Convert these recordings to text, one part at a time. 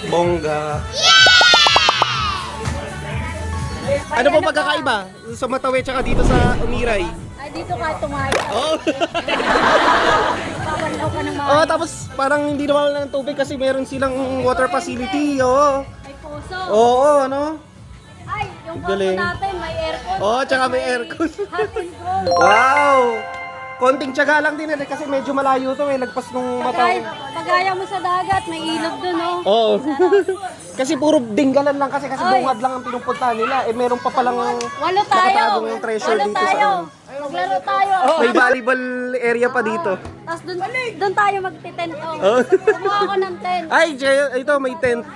Bongga. Ano po pagkakaiba sa Matawi tsaka dito sa Umiray? Ay, dito ka tumayo. Oh. Papalaw ka ng mga. Oh, tapos parang hindi nawawala ng tubig kasi meron silang water facility. Oo. May puso. Oo, ano? Ay, yung puso Galing. natin may aircon. Oo, tsaka may aircon. Hot and cold. Wow! Konting tiyaga lang din kasi medyo malayo to lagpas nung Matawi. Pagaya mo sa dagat, may ilog dun, oh. Oo. Kasi puro dinggalan lang kasi bungad lang ang pinupuntahan nila. Meron pa palang Walo tayo. nakatagong treasure Walo dito tayo. sa ano. Maglaro tayo. May volleyball area pa dito. Tapos dun tayo magtitent, oh. Oh. Kumuha ako ng tent. Ay, ito may tent.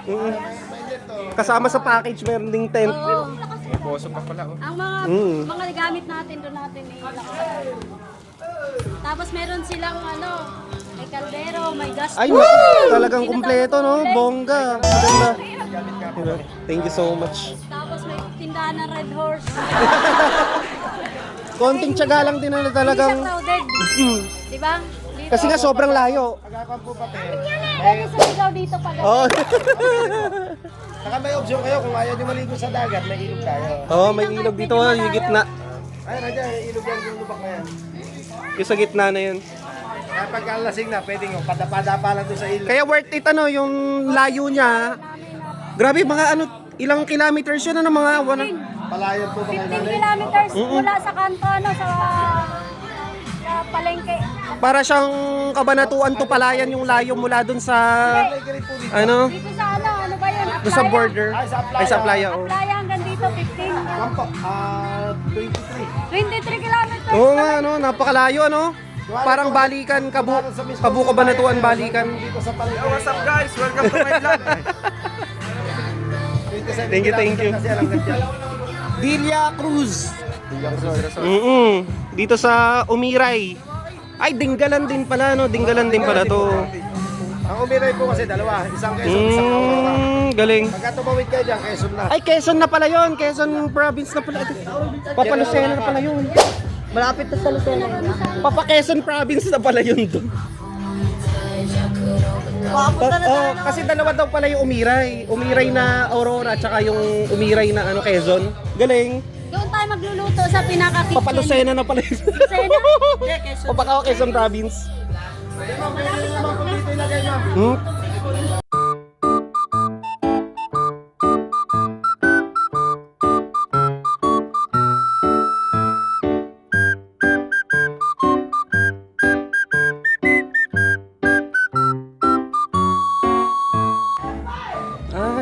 Kasama sa package meron ding tent. Oo. Poso pa pala. Oh. Ang mga gamit natin doon natin ilakad. Tapos meron silang may kaldero, may gas. Ay, talagang kumpleto, no? Bongga. Maganda. Diba? Thank you so much. Tapos may tindahan ng Red Horse. Konting tiyaga lang din na Hindi talagang... siya crowded. Di ba? Dito. Kasi nga sobrang layo. Pwede sa ligaw dito pag Oh. Saka may option kayo kung ayaw nyo maligo sa dagat, may ilog tayo. Oh, may ilog dito, yung gitna. Ay, nandiyan, may ilog yan yung lubak na yan. Yung sa gitna na yun. Kaya pagka lasing na, pwede nyo, padapa-dapa lang doon sa ilog. Kaya worth it yung layo niya. Grabe, mga ilang kilometers yun, mga Palayan po ba kayo 15 nanay? kilometers mula sa kanto, sa palengke. para siyang Kabanatuan to Palayan yung layo mula dun sa ano? Dito sa ano ba yun? Doon sa border. Ay, sa playa, oh. Playa hanggang dito, 15. Kampo, 23. 23 kilometers. Oo nga, napakalayo, Parang balikan, Kabu Kabanatuan balikan. Dito sa palengke. What's up guys? Welcome to my vlog. Thank you. Kasi alam na dyan. Villa Cruz. Dito sa Umiray. Ay, Dinggalan din pala, Dinggalan din pala to. Ang Umiray po kasi dalawa, isang Quezon, isang Aurora. Galing. Pagka tumawid kayo dyan, Quezon na. Ay, Quezon na pala yun. Quezon province na pala. Papalucena na pala yun. Malapit na sa Lucena. Papa Quezon province na pala yun doon. Kasi dalawa daw pala yung Umiray. Umiray na Aurora tsaka yung Umiray na Quezon. Galing. Doon tayo magluluto sa pinaka-kitchen. Papalucena na pala yun. Lucena? Hindi, Quezon. Papaka Quezon province.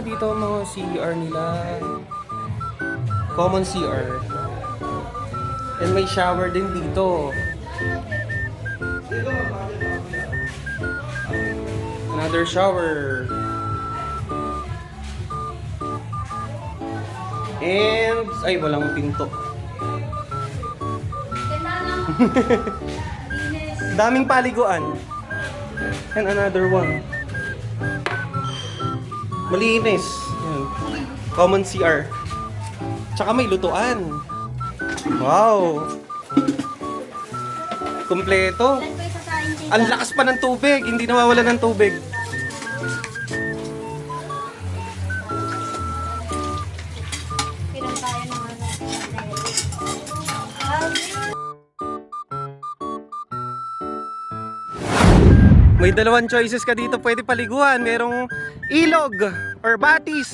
Dito ang mga CR nila. Common CR. And may shower din dito. Another shower. And ay, walang pinto. Daming paliguan. And another one. Malinis. Yan. Common CR. Tsaka may lutuan. Wow. Kompleto. Ang lakas pa ng tubig. Hindi nawawala ng tubig. May dalawang choices ka dito pwede paliguan. Merong ilog or batis.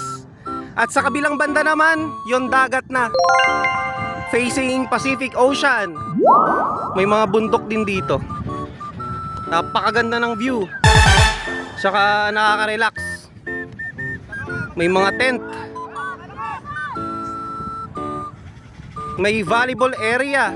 At sa kabilang banda naman, yung dagat na. Facing Pacific Ocean. May mga bundok din dito. Napakaganda ng view. Tsaka nakaka-relax. May mga tent. May volleyball area.